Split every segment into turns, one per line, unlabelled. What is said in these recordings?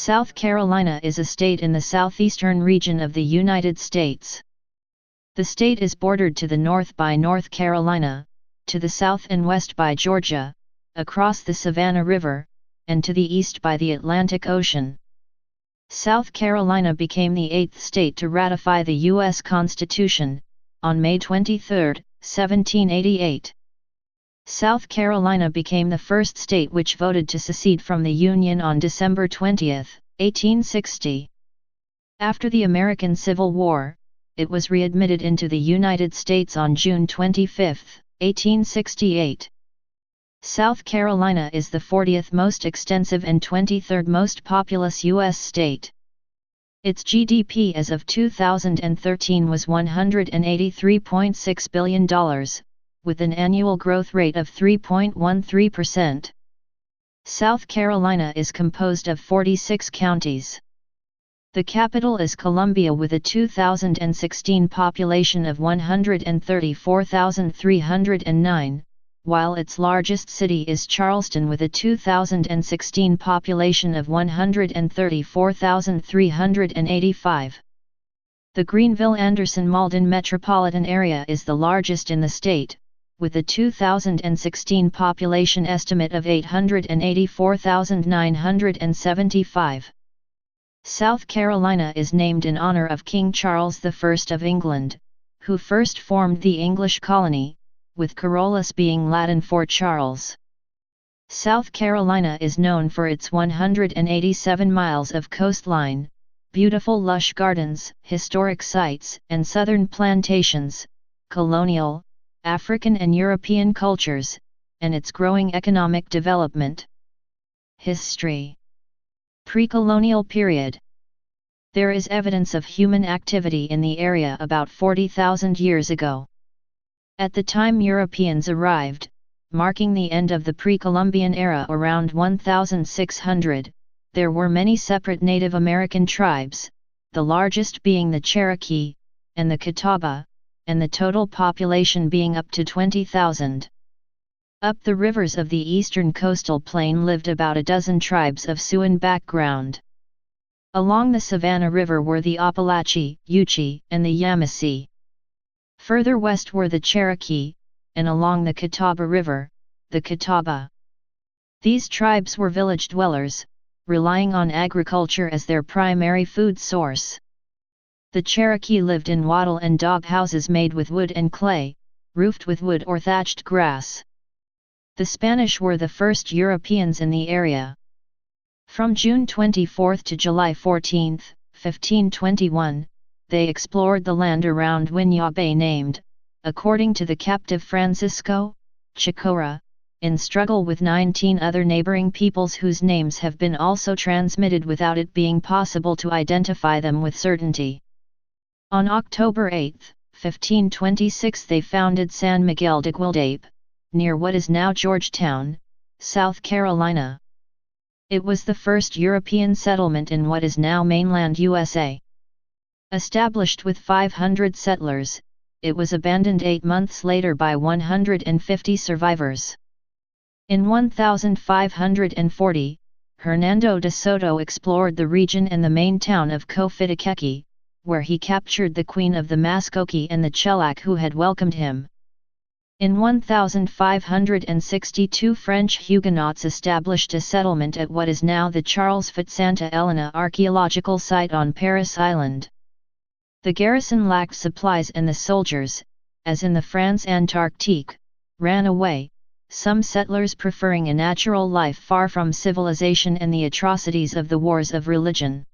South Carolina is a state in the southeastern region of the United States. The state is bordered to the north by North Carolina, to the south and west by Georgia, across the Savannah River, and to the east by the Atlantic Ocean. South Carolina became the eighth state to ratify the U.S. Constitution, on May 23, 1788. South Carolina became the first state which voted to secede from the Union on December 20, 1860. After the American Civil War, it was readmitted into the United States on June 25, 1868. South Carolina is the 40th most extensive and 23rd most populous U.S. state. Its GDP as of 2013 was $183.6 billion, with an annual growth rate of 3.13%. South Carolina is composed of 46 counties. The capital is Columbia with a 2016 population of 134,309, while its largest city is Charleston with a 2016 population of 134,385. The Greenville-Anderson-Malden metropolitan area is the largest in the state, with a 2016 population estimate of 884,975. South Carolina is named in honor of King Charles I of England, who first formed the English colony, with Carolus being Latin for Charles. South Carolina is known for its 187 miles of coastline, beautiful lush gardens, historic sites, and southern plantations, colonial, African and European cultures, and its growing economic development. History. Pre-colonial period. There is evidence of human activity in the area about 40,000 years ago. At the time Europeans arrived, marking the end of the pre-Columbian era around 1600, there were many separate Native American tribes, the largest being the Cherokee, and the Catawba, and the total population being up to 20,000. Up the rivers of the eastern coastal plain lived about a dozen tribes of Siouan background. Along the Savannah River were the Apalachee, Yuchi, and the Yamasee. Further west were the Cherokee, and along the Catawba River, the Catawba. These tribes were village dwellers, relying on agriculture as their primary food source. The Cherokee lived in wattle and dog houses made with wood and clay, roofed with wood or thatched grass. The Spanish were the first Europeans in the area. From June 24 to July 14, 1521, they explored the land around Winyah Bay named, according to the captive Francisco, Chicora, in struggle with 19 other neighboring peoples whose names have been also transmitted without it being possible to identify them with certainty. On October 8, 1526 they founded San Miguel de Gualdape, near what is now Georgetown, South Carolina. It was the first European settlement in what is now mainland USA. Established with 500 settlers, it was abandoned 8 months later by 150 survivors. In 1540, Hernando de Soto explored the region and the main town of Cofitaqueque, where he captured the queen of the Muskoke and the Chellac who had welcomed him. In 1562 French Huguenots established a settlement at what is now the Charles Fort Santa Elena archaeological site on Paris Island. The garrison lacked supplies and the soldiers, as in the France Antarctique, ran away, some settlers preferring a natural life far from civilization and the atrocities of the wars of religion.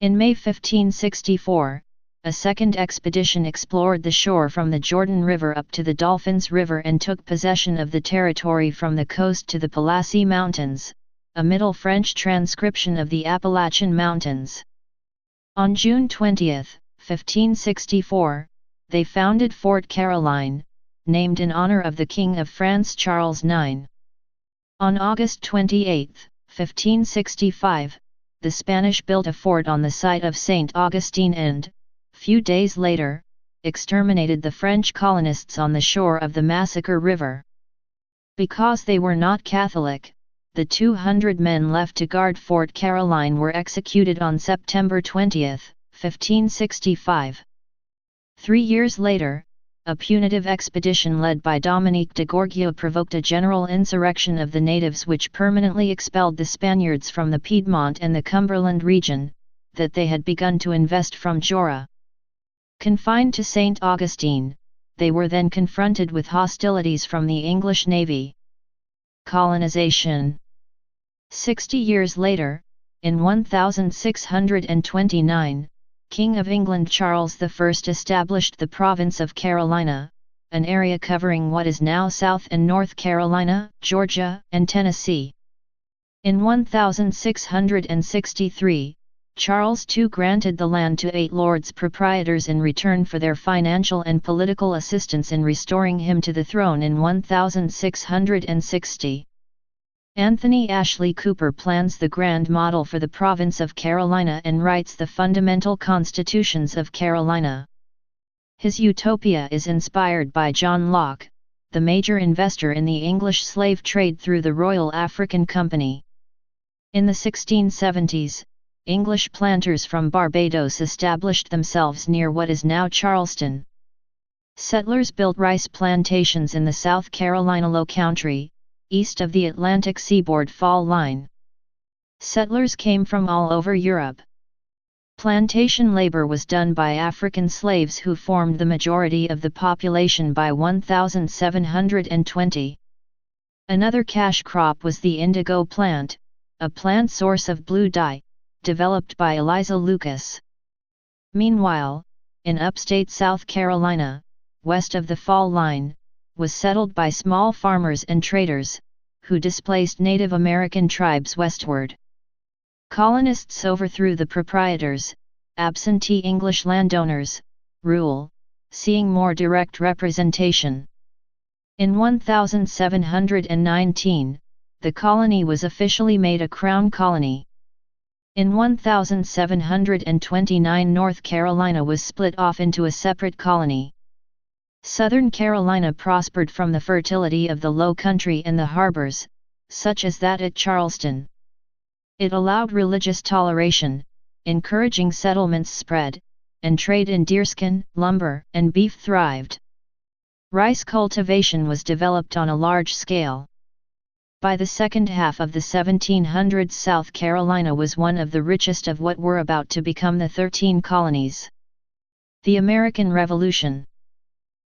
In May 1564, a second expedition explored the shore from the Jordan River up to the Dolphins River and took possession of the territory from the coast to the Palasie Mountains, a Middle French transcription of the Appalachian Mountains. On June 20, 1564, they founded Fort Caroline, named in honor of the King of France Charles IX. On August 28, 1565, the Spanish built a fort on the site of St. Augustine and, few days later, exterminated the French colonists on the shore of the Massacre River. Because they were not Catholic, the 200 men left to guard Fort Caroline were executed on September 20, 1565. 3 years later, a punitive expedition led by Dominique de Gourgues provoked a general insurrection of the natives which permanently expelled the Spaniards from the Piedmont and the Cumberland region, that they had begun to invest from Jura. Confined to St. Augustine, they were then confronted with hostilities from the English navy. Colonization. 60 years later, in 1629, King of England Charles I established the province of Carolina, an area covering what is now South and North Carolina, Georgia, and Tennessee. In 1663, Charles II granted the land to 8 lords proprietors in return for their financial and political assistance in restoring him to the throne in 1660. Anthony Ashley Cooper plans the grand model for the province of Carolina and writes the fundamental constitutions of Carolina. His utopia is inspired by John Locke, the major investor in the English slave trade through the Royal African Company. In the 1670s, English planters from Barbados established themselves near what is now Charleston. Settlers built rice plantations in the South Carolina Low Country, east of the Atlantic seaboard fall line. Settlers came from all over Europe. Plantation labor was done by African slaves who formed the majority of the population by 1720. Another cash crop was the indigo plant, a plant source of blue dye, developed by Eliza Lucas. Meanwhile, in upstate South Carolina, west of the fall line, was settled by small farmers and traders, who displaced Native American tribes westward. Colonists overthrew the proprietors, absentee English landowners, rule, seeing more direct representation. In 1719, the colony was officially made a crown colony. In 1729, North Carolina was split off into a separate colony. Southern Carolina prospered from the fertility of the Low Country and the harbors, such as that at Charleston. It allowed religious toleration, encouraging settlements spread, and trade in deerskin, lumber, and beef thrived. Rice cultivation was developed on a large scale. By the second half of the 1700s, South Carolina was one of the richest of what were about to become the 13 colonies. The American Revolution.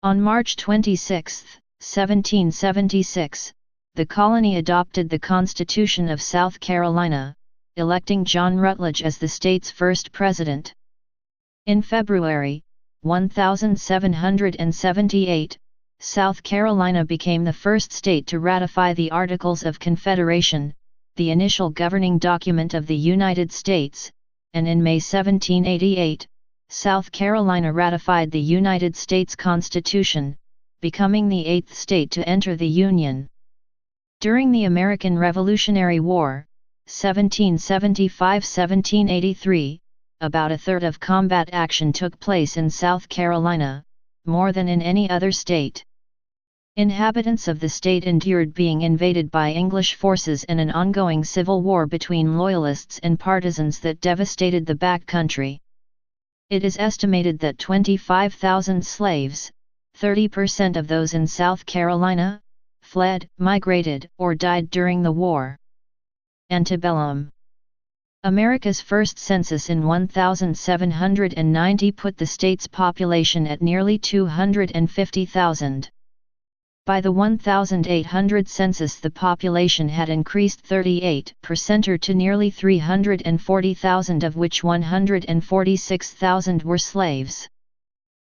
On March 26, 1776, the colony adopted the Constitution of South Carolina, electing John Rutledge as the state's first president. In February 1778, South Carolina became the first state to ratify the Articles of Confederation, the initial governing document of the United States, and in May 1788, South Carolina ratified the United States Constitution, becoming the 8th state to enter the Union. During the American Revolutionary War, 1775–1783, about a third of combat action took place in South Carolina, more than in any other state. Inhabitants of the state endured being invaded by English forces and an ongoing civil war between loyalists and partisans that devastated the back country. It is estimated that 25,000 slaves, 30% of those in South Carolina, fled, migrated, or died during the war. Antebellum. America's first census in 1790 put the state's population at nearly 250,000. By the 1800 census, the population had increased 38% to nearly 340,000, of which 146,000 were slaves.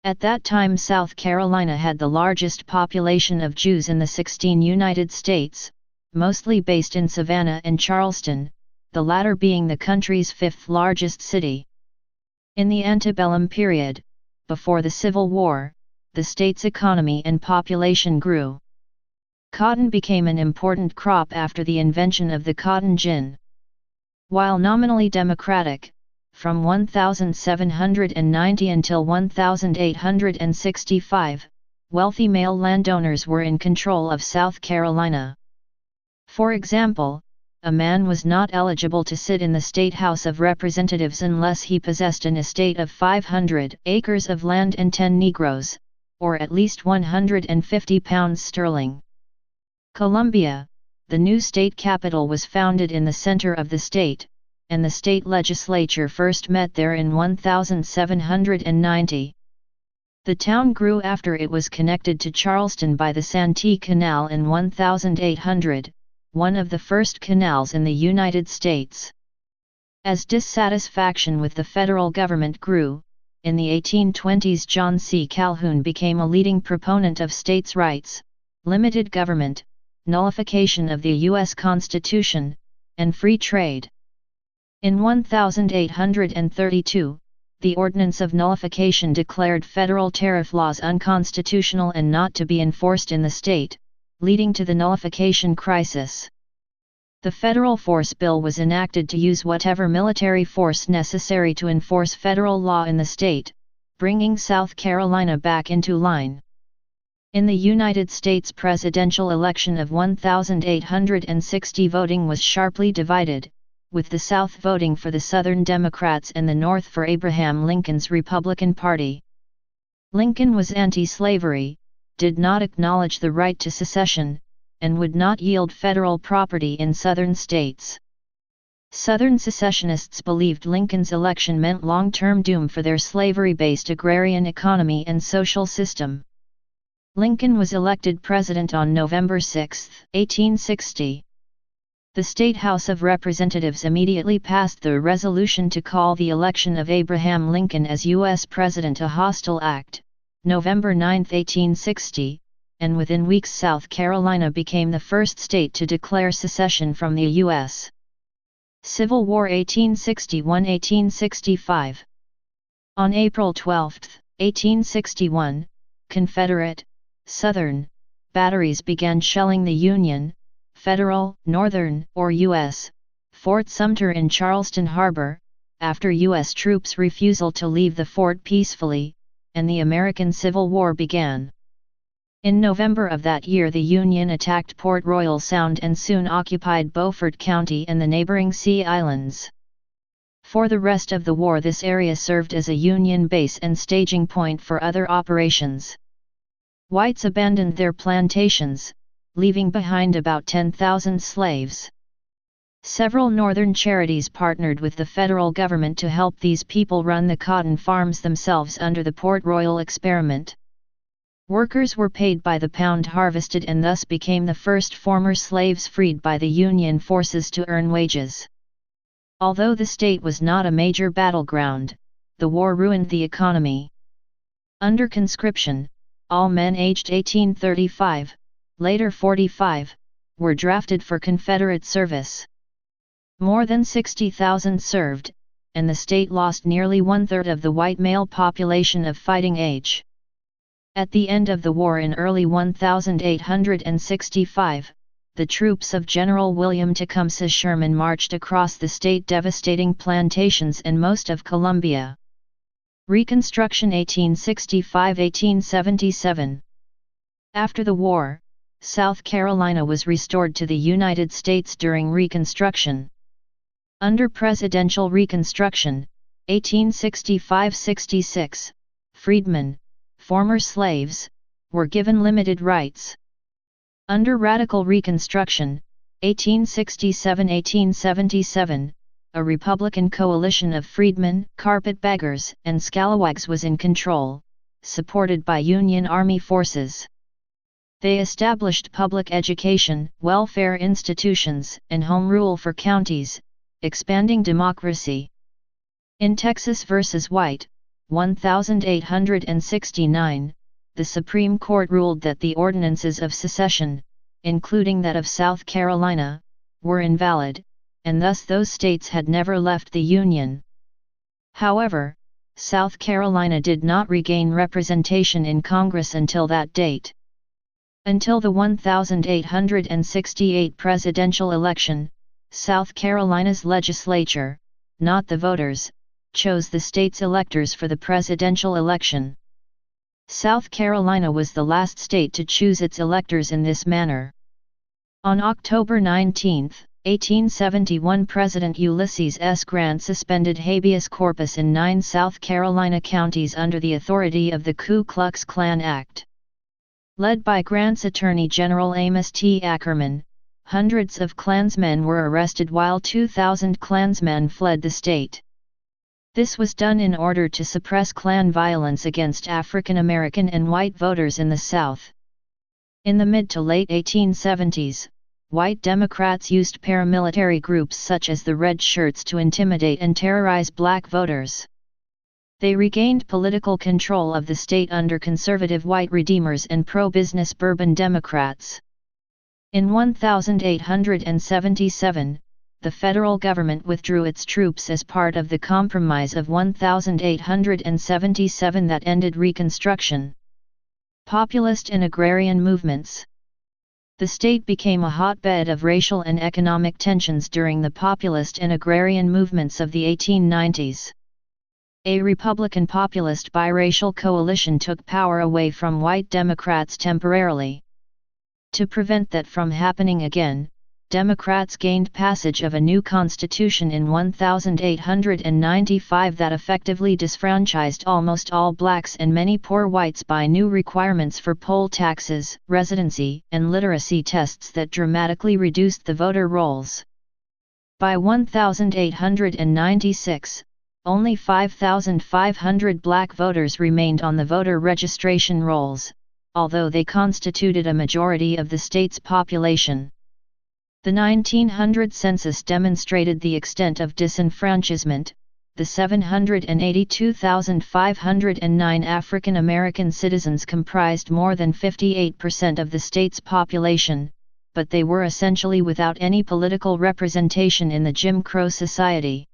At that time, South Carolina had the largest population of Jews in the 16 United States, mostly based in Savannah and Charleston, the latter being the country's 5th largest city. In the antebellum period, before the Civil War, the state's economy and population grew. Cotton became an important crop after the invention of the cotton gin. While nominally democratic, from 1790 until 1865, wealthy male landowners were in control of South Carolina. For example, a man was not eligible to sit in the State House of Representatives unless he possessed an estate of 500 acres of land and 10 Negroes, or at least £150 sterling. Colombia, the new state capital, was founded in the center of the state, and the state legislature first met there in 1790. The town grew after it was connected to Charleston by the Santee Canal in 1800, one of the first canals in the United States. As dissatisfaction with the federal government grew, in the 1820s John C. Calhoun became a leading proponent of states' rights, limited government, nullification of the U.S. Constitution, and free trade. In 1832, the Ordinance of Nullification declared federal tariff laws unconstitutional and not to be enforced in the state, leading to the nullification crisis. The Federal Force Bill was enacted to use whatever military force necessary to enforce federal law in the state, bringing South Carolina back into line. In the United States presidential election of 1860, voting was sharply divided, with the South voting for the Southern Democrats and the North for Abraham Lincoln's Republican Party. Lincoln was anti-slavery, did not acknowledge the right to secession, and would not yield federal property in Southern states. Southern secessionists believed Lincoln's election meant long-term doom for their slavery-based agrarian economy and social system. Lincoln was elected president on November 6, 1860. The State House of Representatives immediately passed the resolution to call the election of Abraham Lincoln as U.S. President a hostile act, November 9, 1860, and within weeks South Carolina became the first state to declare secession from the U.S. Civil War 1861–1865. On April 12, 1861, Confederate, Southern, batteries began shelling the Union, Federal, Northern, or U.S., Fort Sumter in Charleston Harbor, after U.S. troops' refusal to leave the fort peacefully, and the American Civil War began. In November of that year the Union attacked Port Royal Sound and soon occupied Beaufort County and the neighboring Sea Islands. For the rest of the war this area served as a Union base and staging point for other operations. Whites abandoned their plantations, leaving behind about 10,000 slaves. Several northern charities partnered with the federal government to help these people run the cotton farms themselves under the Port Royal experiment. Workers were paid by the pound harvested and thus became the first former slaves freed by the Union forces to earn wages. Although the state was not a major battleground, the war ruined the economy. Under conscription, all men aged 18–35, later 45, were drafted for Confederate service. More than 60,000 served, and the state lost nearly one-third of the white male population of fighting age. At the end of the war in early 1865, the troops of General William Tecumseh Sherman marched across the state devastating plantations and most of Columbia. Reconstruction 1865–1877. After the war, South Carolina was restored to the United States during Reconstruction. Under Presidential Reconstruction, 1865–66, freedmen, former slaves, were given limited rights. Under Radical Reconstruction, 1867–1877, a Republican coalition of freedmen, carpetbaggers, and scalawags was in control, supported by Union Army forces. They established public education, welfare institutions, and home rule for counties, expanding democracy. In Texas v. White, 1869, the Supreme Court ruled that the ordinances of secession, including that of South Carolina, were invalid, and thus those states had never left the Union. However, South Carolina did not regain representation in Congress until that date. Until the 1868 presidential election, South Carolina's legislature, not the voters, chose the state's electors for the presidential election. South Carolina was the last state to choose its electors in this manner. On October 19, 1871 President Ulysses S. Grant suspended habeas corpus in 9 South Carolina counties under the authority of the Ku Klux Klan Act. Led by Grant's Attorney General Amos T. Ackerman, hundreds of Klansmen were arrested while 2,000 Klansmen fled the state. This was done in order to suppress Klan violence against African American and white voters in the South. In the mid to late 1870s, white Democrats used paramilitary groups such as the Red Shirts to intimidate and terrorize black voters. They regained political control of the state under conservative white Redeemers and pro-business Bourbon Democrats. In 1877, the federal government withdrew its troops as part of the Compromise of 1877 that ended Reconstruction. Populist and agrarian movements. The state became a hotbed of racial and economic tensions during the populist and agrarian movements of the 1890s. A Republican populist biracial coalition took power away from white Democrats temporarily. To prevent that from happening again, Democrats gained passage of a new constitution in 1895 that effectively disfranchised almost all blacks and many poor whites by new requirements for poll taxes, residency, and literacy tests that dramatically reduced the voter rolls. By 1896, only 5,500 black voters remained on the voter registration rolls, although they constituted a majority of the state's population. The 1900 census demonstrated the extent of disenfranchisement. The 782,509 African American citizens comprised more than 58% of the state's population, but they were essentially without any political representation in the Jim Crow society.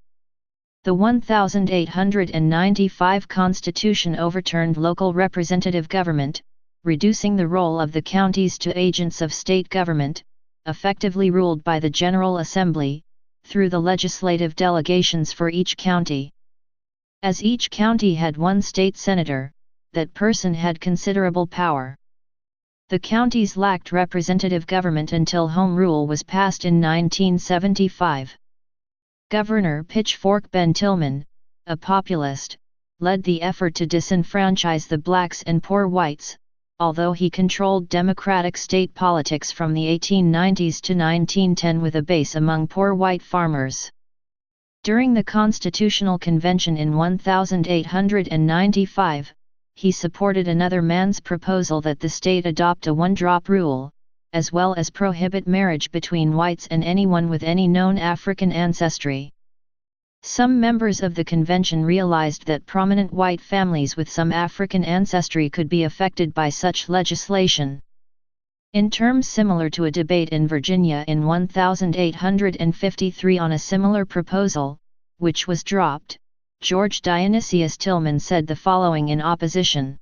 The 1895 Constitution overturned local representative government, reducing the role of the counties to agents of state government, effectively ruled by the General Assembly, through the legislative delegations for each county. As each county had one state senator, that person had considerable power. The counties lacked representative government until Home Rule was passed in 1975. Governor Pitchfork Ben Tillman, a populist, led the effort to disenfranchise the blacks and poor whites, although he controlled Democratic state politics from the 1890s to 1910 with a base among poor white farmers. During the Constitutional Convention in 1895, he supported another man's proposal that the state adopt a one-drop rule, as well as prohibit marriage between whites and anyone with any known African ancestry. Some members of the convention realized that prominent white families with some African ancestry could be affected by such legislation. In terms similar to a debate in Virginia in 1853 on a similar proposal, which was dropped, George Dionysius Tillman said the following in opposition.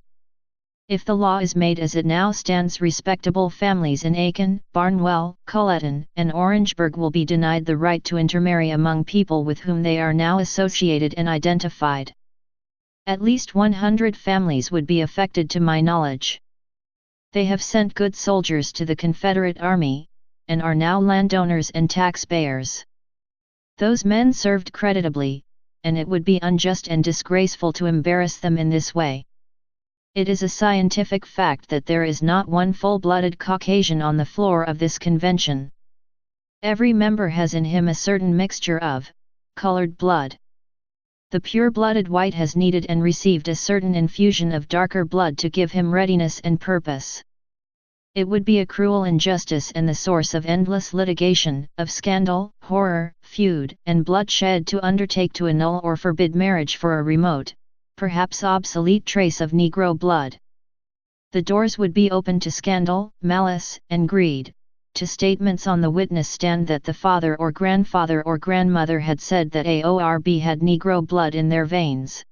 If the law is made as it now stands, respectable families in Aiken, Barnwell, Culleton, and Orangeburg will be denied the right to intermarry among people with whom they are now associated and identified. At least 100 families would be affected to my knowledge. They have sent good soldiers to the Confederate Army, and are now landowners and taxpayers. Those men served creditably, and it would be unjust and disgraceful to embarrass them in this way. It is a scientific fact that there is not one full-blooded Caucasian on the floor of this convention. Every member has in him a certain mixture of colored blood. The pure-blooded white has needed and received a certain infusion of darker blood to give him readiness and purpose. It would be a cruel injustice and the source of endless litigation, of scandal, horror, feud, and bloodshed to undertake to annul or forbid marriage for a remote, perhaps obsolete trace of Negro blood. The doors would be open to scandal, malice, and greed, to statements on the witness stand that the father or grandmother had said that AORB had Negro blood in their veins.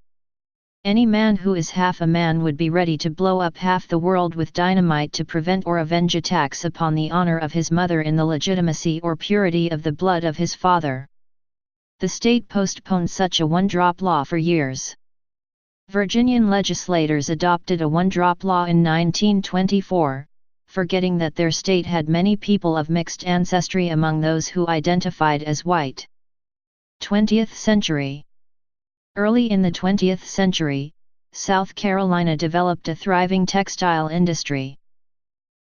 Any man who is half a man would be ready to blow up half the world with dynamite to prevent or avenge attacks upon the honor of his mother in the legitimacy or purity of the blood of his father. The state postponed such a one-drop law for years. Virginian legislators adopted a one-drop law in 1924, forgetting that their state had many people of mixed ancestry among those who identified as white. 20th century. Early in the 20th century, South Carolina developed a thriving textile industry.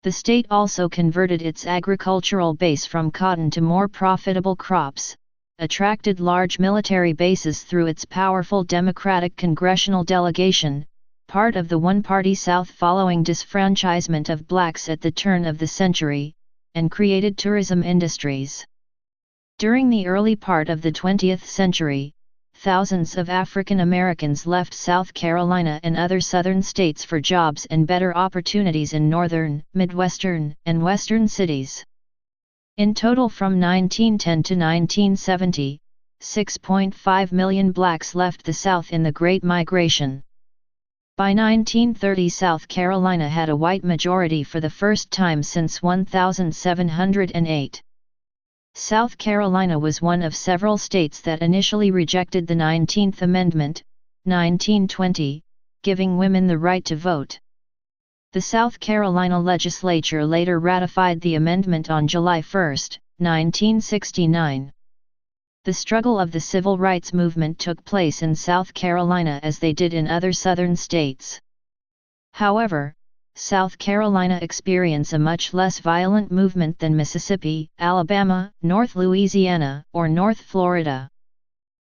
The state also converted its agricultural base from cotton to more profitable crops, attracted large military bases through its powerful Democratic congressional delegation, part of the one-party South following disfranchisement of blacks at the turn of the century, and created tourism industries. During the early part of the 20th century, thousands of African Americans left South Carolina and other southern states for jobs and better opportunities in northern, midwestern, and western cities. In total from 1910 to 1970, 6.5 million blacks left the South in the Great Migration. By 1930 South Carolina had a white majority for the first time since 1708. South Carolina was one of several states that initially rejected the 19th Amendment, 1920, giving women the right to vote. The South Carolina legislature later ratified the amendment on July 1, 1969. The struggle of the civil rights movement took place in South Carolina as they did in other southern states. However, South Carolina experienced a much less violent movement than Mississippi, Alabama, North Louisiana, or North Florida.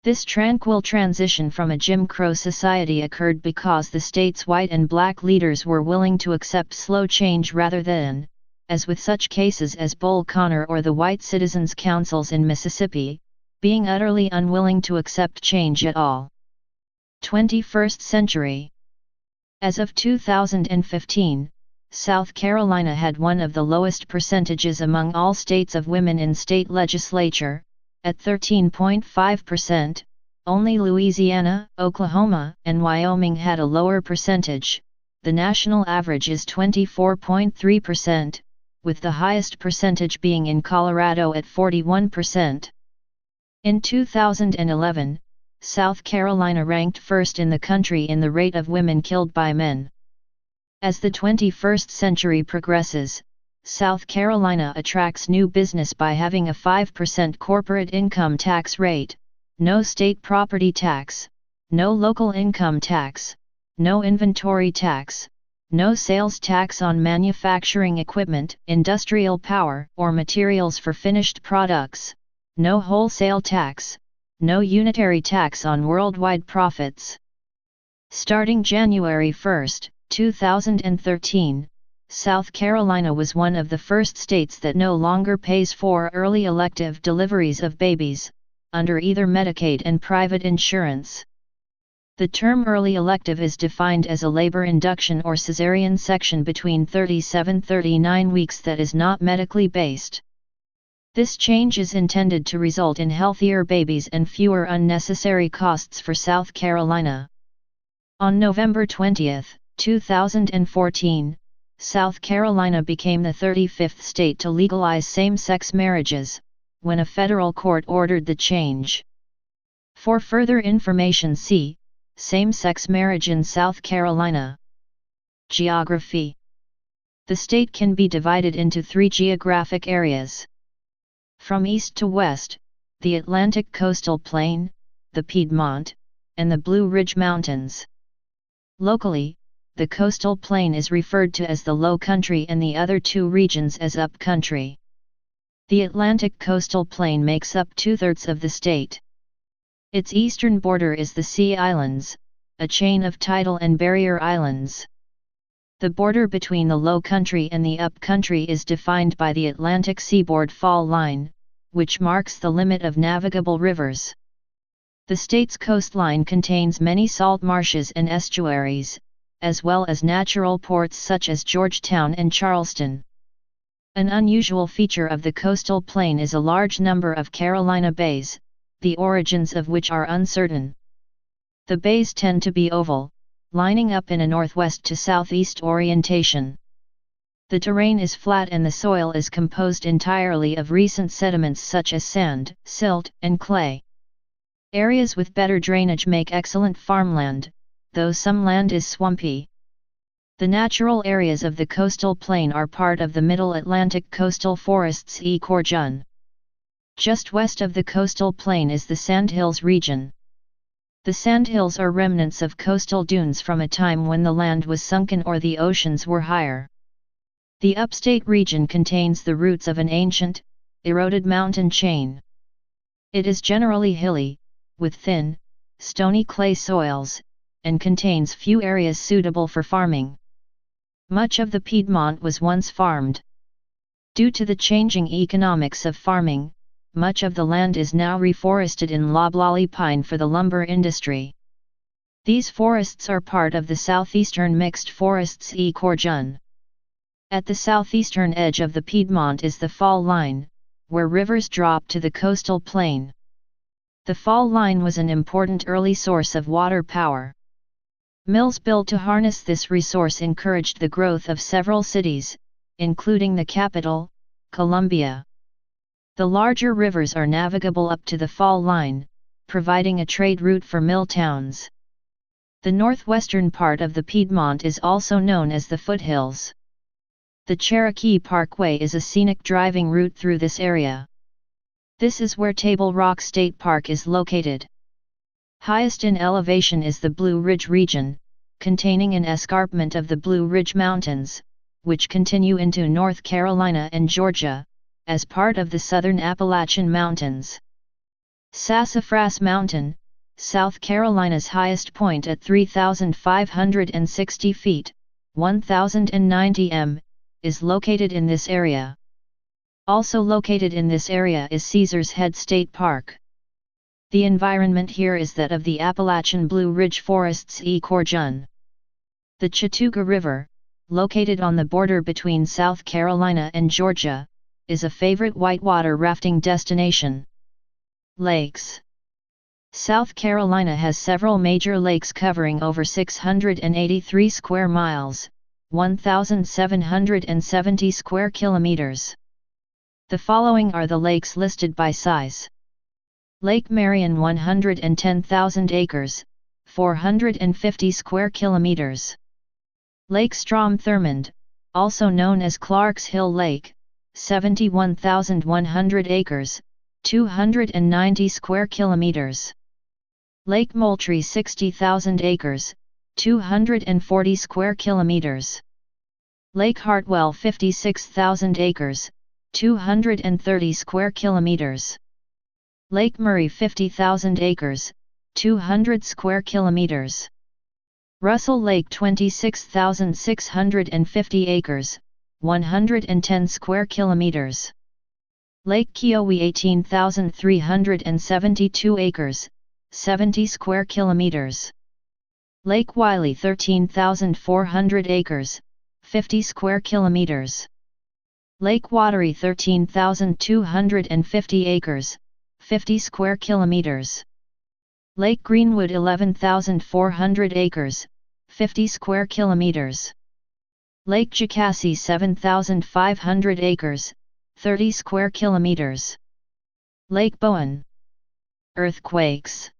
This tranquil transition from a Jim Crow society occurred because the state's white and black leaders were willing to accept slow change rather than, as with such cases as Bull Connor or the White Citizens' Councils in Mississippi, being utterly unwilling to accept change at all. 21st century. As of 2015, South Carolina had one of the lowest percentages among all states of women in state legislature, at 13.5%, only Louisiana, Oklahoma, and Wyoming had a lower percentage. The national average is 24.3%, with the highest percentage being in Colorado at 41%. In 2011, South Carolina ranked first in the country in the rate of women killed by men. As the 21st century progresses, South Carolina attracts new business by having a 5% corporate income tax rate, no state property tax, no local income tax, no inventory tax, no sales tax on manufacturing equipment, industrial power, or materials for finished products, no wholesale tax, no unitary tax on worldwide profits. Starting January 1, 2013, South Carolina was one of the first states that no longer pays for early elective deliveries of babies, under either Medicaid and private insurance. The term early elective is defined as a labor induction or cesarean section between 37–39 weeks that is not medically based. This change is intended to result in healthier babies and fewer unnecessary costs for South Carolina. On November 20, 2014, South Carolina became the 35th state to legalize same-sex marriages, when a federal court ordered the change. For further information see, same-sex marriage in South Carolina. Geography. The state can be divided into 3 geographic areas. From east to west, the Atlantic Coastal Plain, the Piedmont, and the Blue Ridge Mountains. Locally, the coastal plain is referred to as the Low Country and the other 2 regions as Up Country. The Atlantic Coastal Plain makes up 2/3 of the state. Its eastern border is the Sea Islands, a chain of tidal and barrier islands. The border between the Low Country and the Up Country is defined by the Atlantic Seaboard Fall Line, which marks the limit of navigable rivers. The state's coastline contains many salt marshes and estuaries, as well as natural ports such as Georgetown and Charleston. An unusual feature of the coastal plain is a large number of Carolina bays, the origins of which are uncertain. The bays tend to be oval, lining up in a northwest to southeast orientation. The terrain is flat and the soil is composed entirely of recent sediments such as sand, silt, and clay. Areas with better drainage make excellent farmland, though some land is swampy. The natural areas of the coastal plain are part of the Middle Atlantic coastal forests ecoregion. Just west of the coastal plain is the Sandhills region. The sandhills are remnants of coastal dunes from a time when the land was sunken or the oceans were higher. The upstate region contains the roots of an ancient, eroded mountain chain. It is generally hilly, with thin, stony clay soils, and contains few areas suitable for farming. Much of the Piedmont was once farmed. Due to the changing economics of farming, much of the land is now reforested in loblolly pine for the lumber industry. These forests are part of the southeastern mixed forests ecoregion. At the southeastern edge of the Piedmont is the fall line, where rivers drop to the coastal plain. The fall line was an important early source of water power. Mills built to harness this resource encouraged the growth of several cities, including the capital, Columbia. The larger rivers are navigable up to the fall line, providing a trade route for mill towns. The northwestern part of the Piedmont is also known as the foothills. The Cherokee Parkway is a scenic driving route through this area. This is where Table Rock State Park is located. Highest in elevation is the Blue Ridge region, containing an escarpment of the Blue Ridge Mountains, which continue into North Carolina and Georgia, as part of the Southern Appalachian Mountains. Sassafras Mountain, South Carolina's highest point at 3,560 feet, 1,090 m, is located in this area. Also located in this area is Caesars Head State Park. The environment here is that of the Appalachian Blue Ridge forests ecoregion. The Chattooga River, located on the border between South Carolina and Georgia, is a favorite whitewater rafting destination. Lakes. South Carolina has several major lakes covering over 683 square miles, 1,770 square kilometers. The following are the lakes listed by size. Lake Marion 110,000 acres, 450 square kilometers. Lake Strom Thurmond, also known as Clark's Hill Lake, 71,100 acres, 290 square kilometers. Lake Moultrie 60,000 acres, 240 square kilometers. Lake Hartwell 56,000 acres, 230 square kilometers. Lake Murray 50,000 acres, 200 square kilometers. Russell Lake 26,650 acres, 110 square kilometers. Lake Kiowa 18,372 acres, 70 square kilometers. Lake Wylie 13,400 acres, 50 square kilometers. Lake Wateree 13,250 acres, 50 square kilometers. Lake Greenwood 11,400 acres, 50 square kilometers. Lake Jocassee 7,500 acres, 30 square kilometers. Lake Bowen. Earthquakes.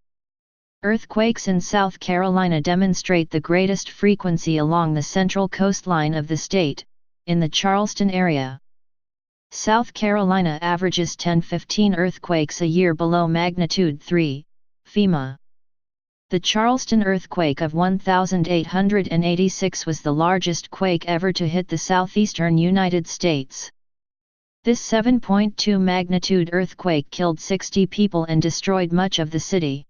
Earthquakes in South Carolina demonstrate the greatest frequency along the central coastline of the state, in the Charleston area. South Carolina averages 10-15 earthquakes a year below magnitude 3, FEMA. The Charleston earthquake of 1886 was the largest quake ever to hit the southeastern United States. This 7.2 magnitude earthquake killed 60 people and destroyed much of the city.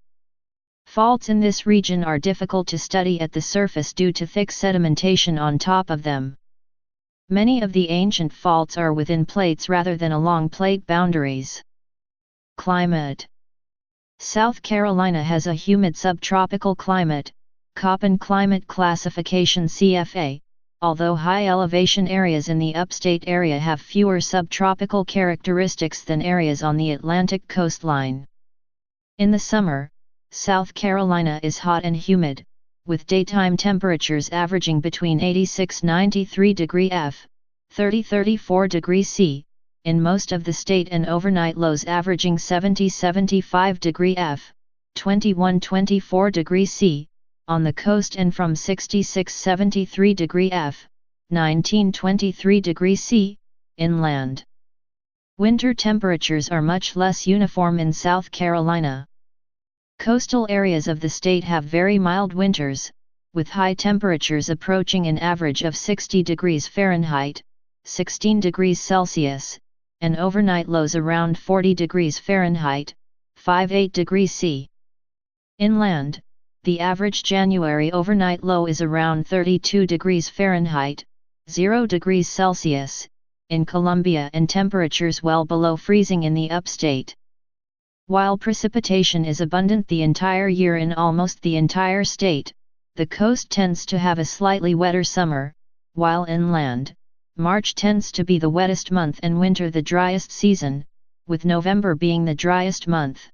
Faults in this region are difficult to study at the surface due to thick sedimentation on top of them. Many of the ancient faults are within plates rather than along plate boundaries. Climate. South Carolina has a humid subtropical climate, Köppen climate classification CFA, although high elevation areas in the upstate area have fewer subtropical characteristics than areas on the Atlantic coastline. In the summer, South Carolina is hot and humid, with daytime temperatures averaging between 86–93 degrees F, 30–34 degrees C, in most of the state and overnight lows averaging 70–75 degrees F, 21–24 degrees C, on the coast and from 66-73° F, 19-23° C, inland. Winter temperatures are much less uniform in South Carolina. Coastal areas of the state have very mild winters, with high temperatures approaching an average of 60 degrees Fahrenheit, 16 degrees Celsius, and overnight lows around 40 degrees Fahrenheit, 58 degrees C. Inland, the average January overnight low is around 32 degrees Fahrenheit, 0 degrees Celsius, in Columbia, and temperatures well below freezing in the upstate. While precipitation is abundant the entire year in almost the entire state, the coast tends to have a slightly wetter summer, while inland, March tends to be the wettest month and winter the driest season, with November being the driest month.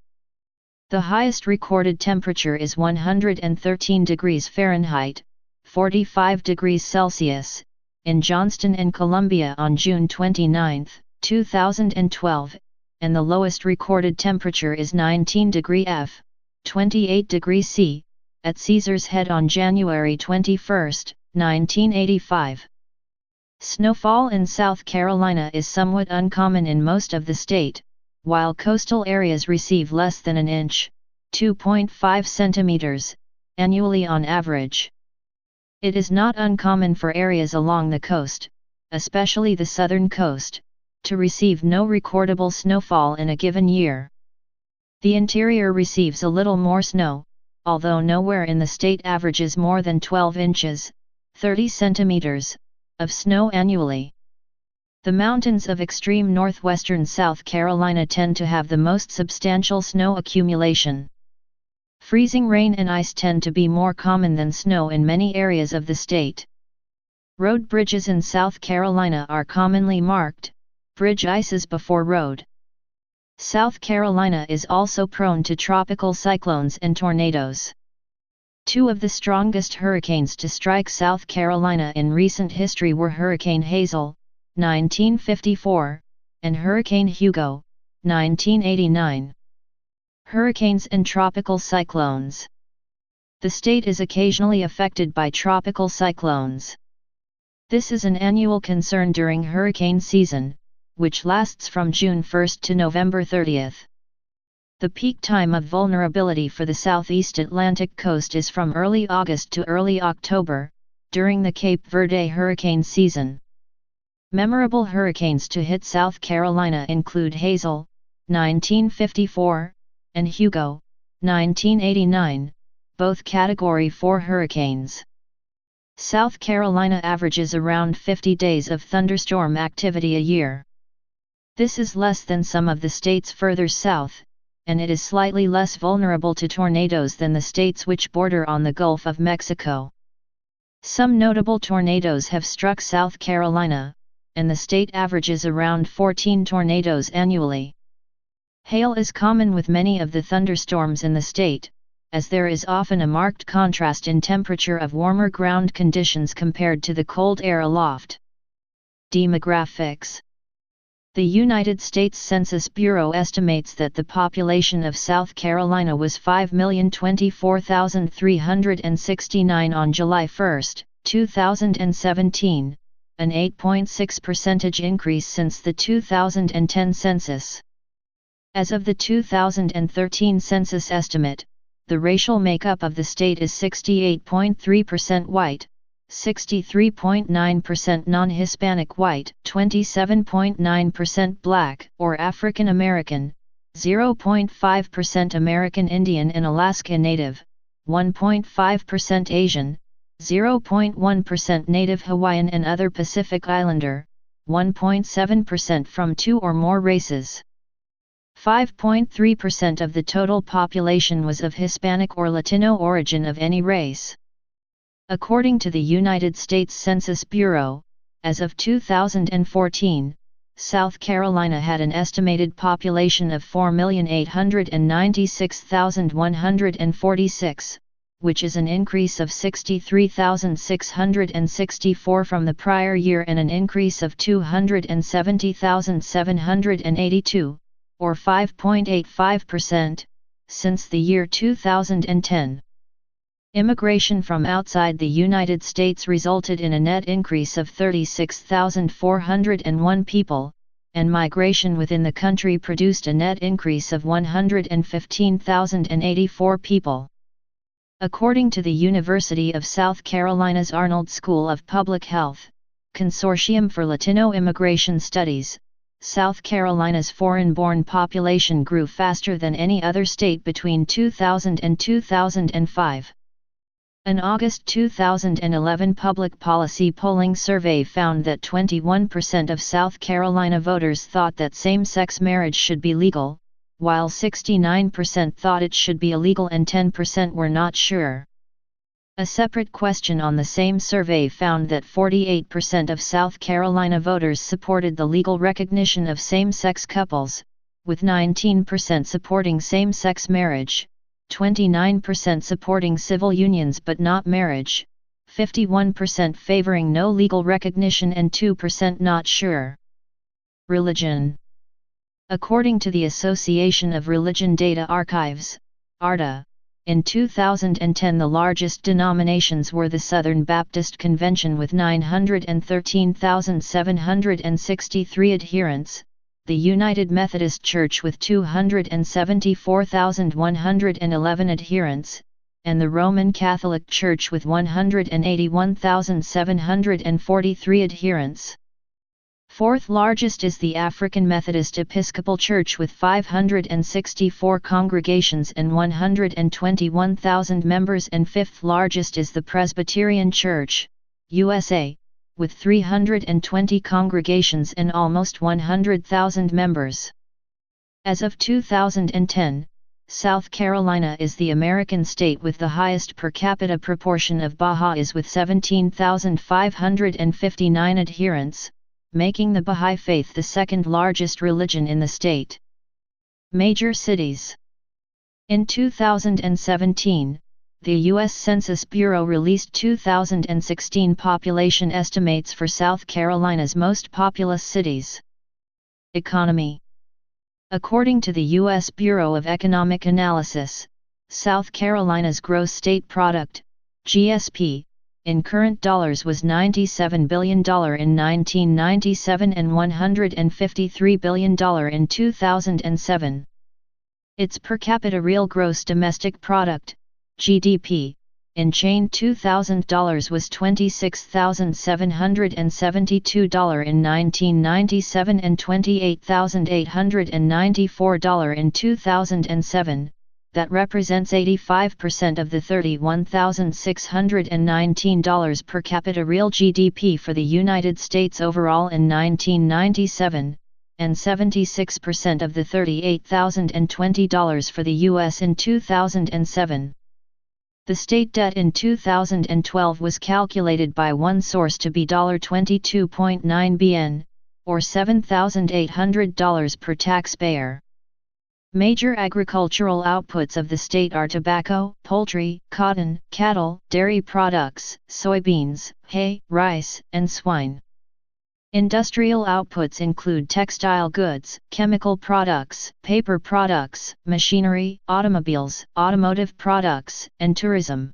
The highest recorded temperature is 113 degrees Fahrenheit, 45 degrees Celsius, in Johnston and Columbia on June 29, 2012, and the lowest recorded temperature is 19 degrees F, 28 degrees C, at Caesars Head on January 21, 1985. Snowfall in South Carolina is somewhat uncommon in most of the state, while coastal areas receive less than an inch, 2.5 centimeters, annually on average. It is not uncommon for areas along the coast, especially the southern coast, to receive no recordable snowfall in a given year. The interior receives a little more snow, although nowhere in the state averages more than 12 inches, 30 centimeters, of snow annually. The mountains of extreme northwestern South Carolina tend to have the most substantial snow accumulation. Freezing rain and ice tend to be more common than snow in many areas of the state. Road bridges in South Carolina are commonly marked, bridge ices before road. South Carolina is also prone to tropical cyclones and tornadoes. Two of the strongest hurricanes to strike South Carolina in recent history were Hurricane Hazel, 1954, and Hurricane Hugo, 1989. Hurricanes and tropical cyclones. The state is occasionally affected by tropical cyclones. This is an annual concern during hurricane season, which lasts from June 1 to November 30. The peak time of vulnerability for the southeast Atlantic coast is from early August to early October, during the Cape Verde hurricane season. Memorable hurricanes to hit South Carolina include Hazel, 1954, and Hugo, 1989, both Category 4 hurricanes. South Carolina averages around 50 days of thunderstorm activity a year. This is less than some of the states further south, and it is slightly less vulnerable to tornadoes than the states which border on the Gulf of Mexico. Some notable tornadoes have struck South Carolina, and the state averages around 14 tornadoes annually. Hail is common with many of the thunderstorms in the state, as there is often a marked contrast in temperature of warmer ground conditions compared to the cold air aloft. Demographics. The United States Census Bureau estimates that the population of South Carolina was 5,024,369 on July 1, 2017, an 8.6% increase since the 2010 census. As of the 2013 census estimate, the racial makeup of the state is 68.3% white, 63.9% non-Hispanic white, 27.9% black or African American, 0.5% American Indian and Alaska Native, 1.5% Asian, 0.1% Native Hawaiian and other Pacific Islander, 1.7% from two or more races. 5.3% of the total population was of Hispanic or Latino origin of any race. According to the United States Census Bureau, as of 2014, South Carolina had an estimated population of 4,896,146, which is an increase of 63,664 from the prior year and an increase of 270,782, or 5.85%, since the year 2010. Immigration from outside the United States resulted in a net increase of 36,401 people, and migration within the country produced a net increase of 115,084 people. According to the University of South Carolina's Arnold School of Public Health, Consortium for Latino Immigration Studies, South Carolina's foreign-born population grew faster than any other state between 2000 and 2005. An August 2011 public policy polling survey found that 21% of South Carolina voters thought that same-sex marriage should be legal, while 69% thought it should be illegal and 10% were not sure. A separate question on the same survey found that 48% of South Carolina voters supported the legal recognition of same-sex couples, with 19% supporting same-sex marriage, 29% supporting civil unions but not marriage, 51% favoring no legal recognition and 2% not sure. Religion. According to the Association of Religion Data Archives, ARDA, in 2010 the largest denominations were the Southern Baptist Convention with 913,763 adherents, the United Methodist Church with 274,111 adherents, and the Roman Catholic Church with 181,743 adherents. Fourth largest is the African Methodist Episcopal Church with 564 congregations and 121,000 members, and fifth largest is the Presbyterian Church, USA, with 320 congregations and almost 100,000 members. As of 2010, South Carolina is the American state with the highest per capita proportion of Baha'is with 17,559 adherents, making the Baha'i faith the second largest religion in the state. Major cities. In 2017, the U.S. Census Bureau released 2016 population estimates for South Carolina's most populous cities. Economy. According to the U.S. Bureau of Economic Analysis, South Carolina's gross state product, GSP, in current dollars was $97 billion in 1997 and $153 billion in 2007. Its per capita real gross domestic product, GDP, in chain $2,000 was $26,772 in 1997 and $28,894 in 2007. That represents 85% of the $31,619 per capita real GDP for the United States overall in 1997, and 76% of the $38,020 for the U.S. in 2007. The state debt in 2012 was calculated by one source to be $22.9 bn, or $7,800 per taxpayer. Major agricultural outputs of the state are tobacco, poultry, cotton, cattle, dairy products, soybeans, hay, rice, and swine. Industrial outputs include textile goods, chemical products, paper products, machinery, automobiles, automotive products, and tourism.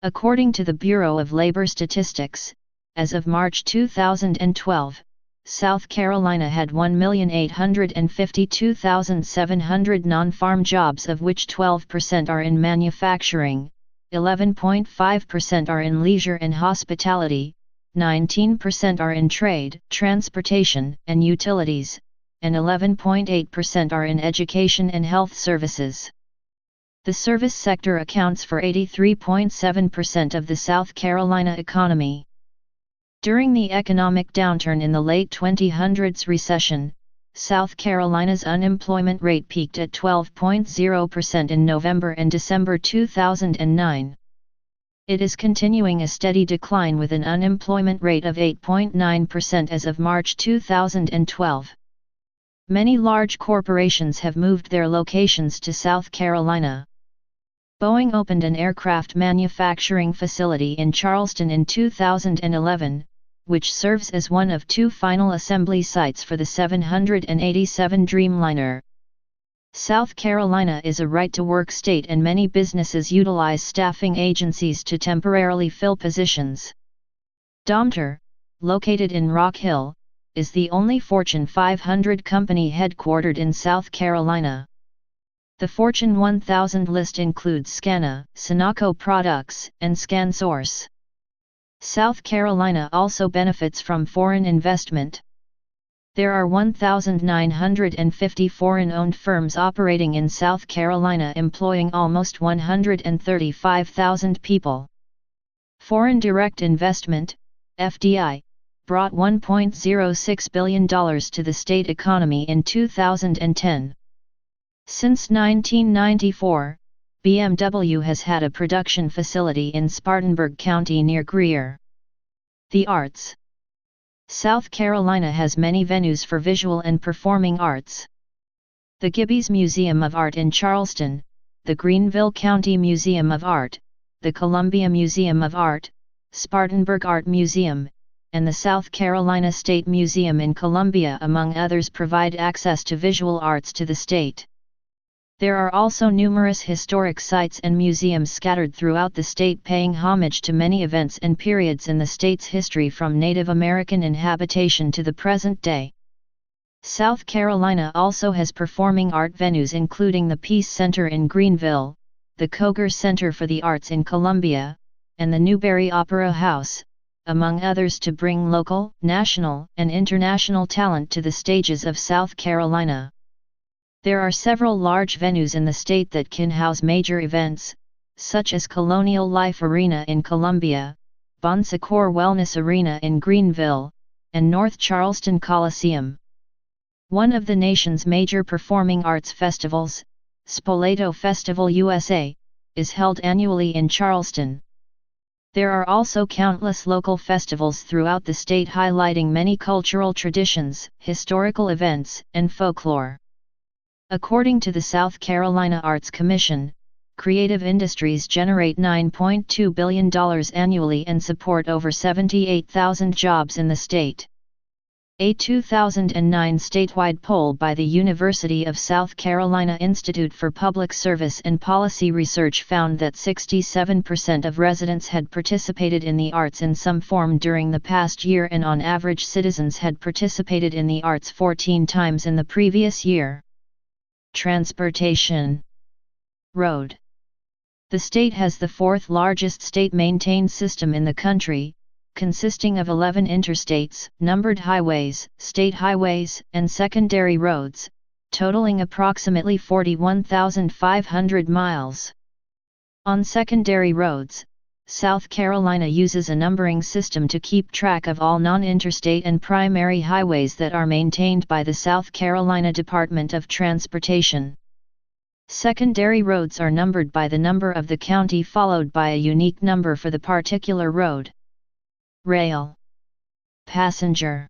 According to the Bureau of Labor Statistics, as of March 2012, South Carolina had 1,852,700 non-farm jobs, of which 12% are in manufacturing, 11.5% are in leisure and hospitality, 19% are in trade, transportation, and utilities, and 11.8% are in education and health services. The service sector accounts for 83.7% of the South Carolina economy. During the economic downturn in the late 2000s recession, South Carolina's unemployment rate peaked at 12.0% in November and December 2009. It is continuing a steady decline with an unemployment rate of 8.9% as of March 2012. Many large corporations have moved their locations to South Carolina. Boeing opened an aircraft manufacturing facility in Charleston in 2011, which serves as one of two final assembly sites for the 787 Dreamliner. South Carolina is a right-to-work state and many businesses utilize staffing agencies to temporarily fill positions. Domter, located in Rock Hill, is the only Fortune 500 company headquartered in South Carolina. The Fortune 1000 list includes Scana, Sunoco Products, and ScanSource. South Carolina also benefits from foreign investment. There are 1,950 foreign-owned firms operating in South Carolina employing almost 135,000 people. Foreign direct investment, FDI, brought $1.06 billion to the state economy in 2010. Since 1994, BMW has had a production facility in Spartanburg County near Greer. The arts. South Carolina has many venues for visual and performing arts. The Gibby's Museum of Art in Charleston, the Greenville County Museum of Art, the Columbia Museum of Art, Spartanburg Art Museum, and the South Carolina State Museum in Columbia, among others, provide access to visual arts to the state. There are also numerous historic sites and museums scattered throughout the state paying homage to many events and periods in the state's history from Native American inhabitation to the present day. South Carolina also has performing art venues including the Peace Center in Greenville, the Koger Center for the Arts in Columbia, and the Newberry Opera House, among others, to bring local, national, and international talent to the stages of South Carolina. There are several large venues in the state that can house major events, such as Colonial Life Arena in Columbia, Bon Secours Wellness Arena in Greenville, and North Charleston Coliseum. One of the nation's major performing arts festivals, Spoleto Festival USA, is held annually in Charleston. There are also countless local festivals throughout the state highlighting many cultural traditions, historical events, and folklore. According to the South Carolina Arts Commission, creative industries generate $9.2 billion annually and support over 78,000 jobs in the state. A 2009 statewide poll by the University of South Carolina Institute for Public Service and Policy Research found that 67% of residents had participated in the arts in some form during the past year, and on average citizens had participated in the arts 14 times in the previous year. Transportation. Road. The state has the fourth largest state-maintained system in the country, consisting of 11 interstates, numbered highways, state highways, and secondary roads, totaling approximately 41,500 miles. On secondary roads, South Carolina uses a numbering system to keep track of all non-interstate and primary highways that are maintained by the South Carolina Department of Transportation. Secondary roads are numbered by the number of the county followed by a unique number for the particular road. Rail. Passenger.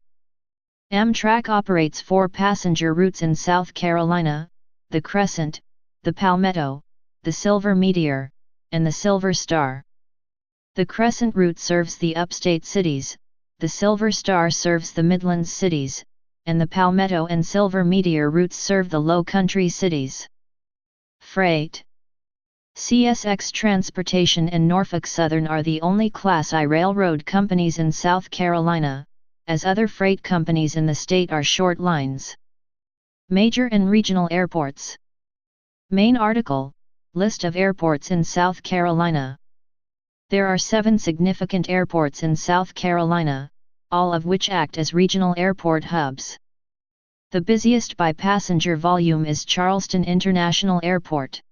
Amtrak operates 4 passenger routes in South Carolina: the Crescent, the Palmetto, the Silver Meteor, and the Silver Star. The Crescent route serves the upstate cities, the Silver Star serves the Midlands cities, and the Palmetto and Silver Meteor routes serve the Low Country cities. Freight. CSX Transportation and Norfolk Southern are the only Class I railroad companies in South Carolina, as other freight companies in the state are short lines. Major and regional airports. Main article, List of airports in South Carolina. There are 7 significant airports in South Carolina, all of which act as regional airport hubs. The busiest by passenger volume is Charleston International Airport.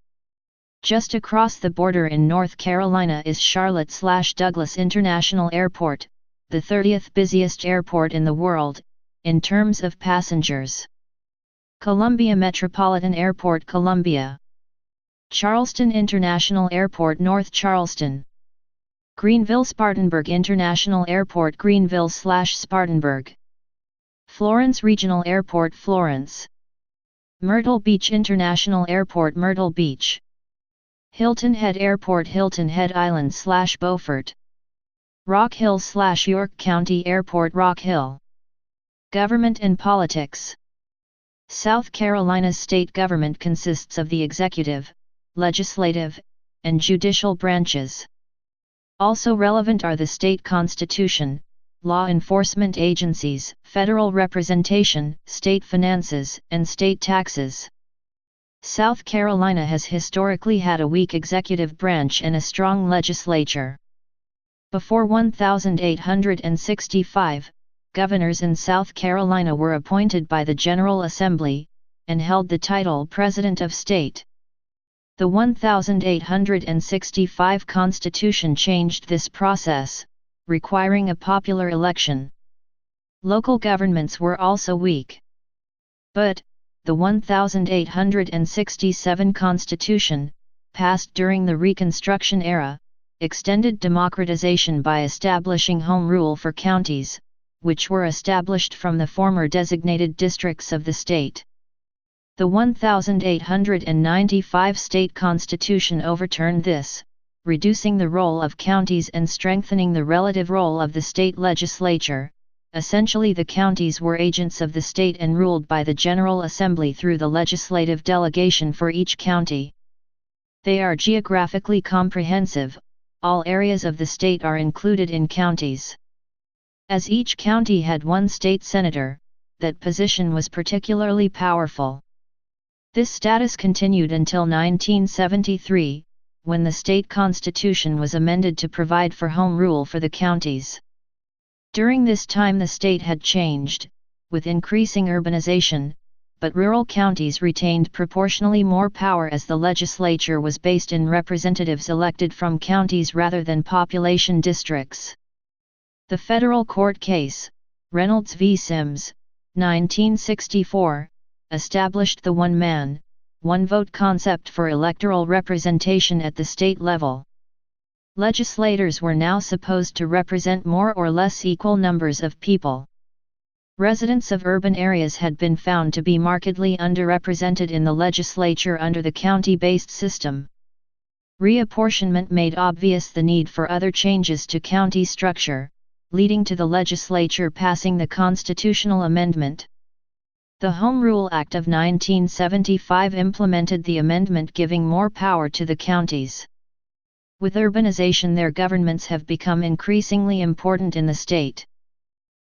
Just across the border in North Carolina is Charlotte/Douglas International Airport, the 30th busiest airport in the world, in terms of passengers. Columbia Metropolitan Airport, Columbia. Charleston International Airport, North Charleston. Greenville-Spartanburg International Airport, Greenville/Spartanburg. Florence Regional Airport, Florence. Myrtle Beach International Airport, Myrtle Beach. Hilton Head Airport, Hilton Head Island/Beaufort. Rock Hill/York County Airport, Rock Hill. Government and politics. South Carolina's state government consists of the executive, legislative, and judicial branches. Also relevant are the state constitution, law enforcement agencies, federal representation, state finances, and state taxes. South Carolina has historically had a weak executive branch and a strong legislature. Before 1865, governors in South Carolina were appointed by the General Assembly, and held the title President of State. The 1865 Constitution changed this process, requiring a popular election. Local governments were also weak. But, the 1867 Constitution, passed during the Reconstruction era, extended democratization by establishing home rule for counties, which were established from the former designated districts of the state. The 1895 state constitution overturned this, reducing the role of counties and strengthening the relative role of the state legislature. Essentially, the counties were agents of the state and ruled by the General Assembly through the legislative delegation for each county. They are geographically comprehensive. All areas of the state are included in counties. As each county had one state senator, that position was particularly powerful. This status continued until 1973, when the state constitution was amended to provide for home rule for the counties. During this time the state had changed, with increasing urbanization, but rural counties retained proportionally more power as the legislature was based in representatives elected from counties rather than population districts. The federal court case, Reynolds v. Sims, 1964, established the one-man, one-vote concept for electoral representation at the state level. Legislators were now supposed to represent more or less equal numbers of people. Residents of urban areas had been found to be markedly underrepresented in the legislature under the county-based system. Reapportionment made obvious the need for other changes to county structure, leading to the legislature passing the constitutional amendment. The Home Rule Act of 1975 implemented the amendment giving more power to the counties. With urbanization, their governments have become increasingly important in the state.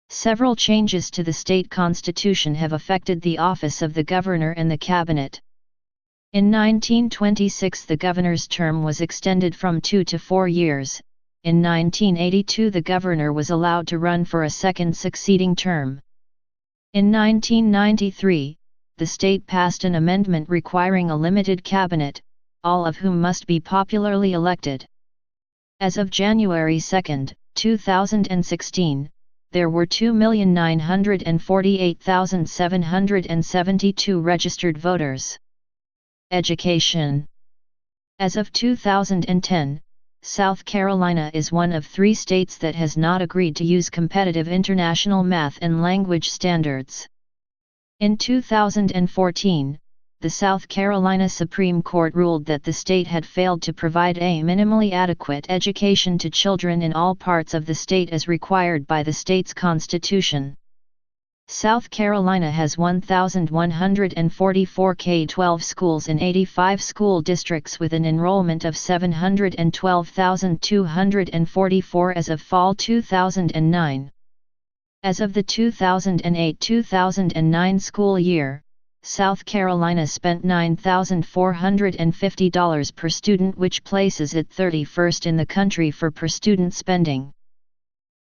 Several changes to the state constitution have affected the office of the governor and the cabinet. In 1926 the governor's term was extended from 2 to 4 years. In 1982 the governor was allowed to run for a second succeeding term. In 1993, the state passed an amendment requiring a limited cabinet, all of whom must be popularly elected. As of January 2, 2016, there were 2,948,772 registered voters. Education. As of 2010, South Carolina is one of 3 states that has not agreed to use competitive international math and language standards. In 2014, the South Carolina Supreme Court ruled that the state had failed to provide a minimally adequate education to children in all parts of the state as required by the state's constitution. South Carolina has 1,144 K-12 schools in 85 school districts with an enrollment of 712,244 as of fall 2009. As of the 2008-2009 school year, South Carolina spent $9,450 per student, which places it 31st in the country for per-student spending.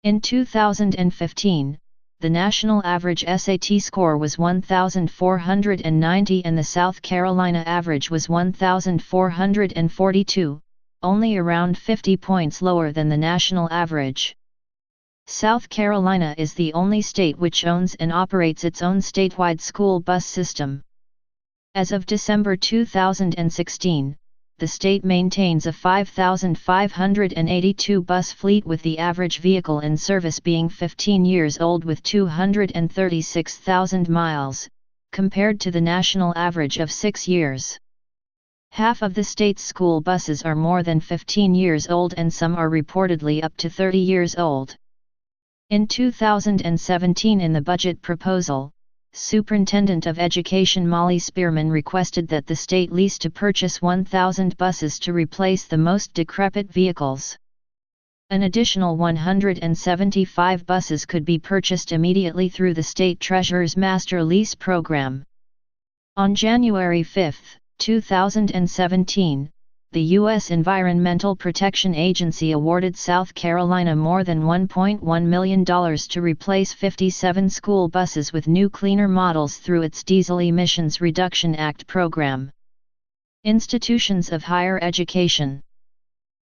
In 2015, the national average SAT score was 1,490 and the South Carolina average was 1,442, only around 50 points lower than the national average. South Carolina is the only state which owns and operates its own statewide school bus system. As of December 2016, the state maintains a 5,582 bus fleet, with the average vehicle in service being 15 years old with 236,000 miles, compared to the national average of 6 years. Half of the state's school buses are more than 15 years old and some are reportedly up to 30 years old. In 2017, in the budget proposal, Superintendent of Education Molly Spearman requested that the state lease to purchase 1,000 buses to replace the most decrepit vehicles. An additional 175 buses could be purchased immediately through the state treasurer's master lease program. On January 5, 2017, the U.S. Environmental Protection Agency awarded South Carolina more than $1.1 million to replace 57 school buses with new cleaner models through its Diesel Emissions Reduction Act program. Institutions of higher education.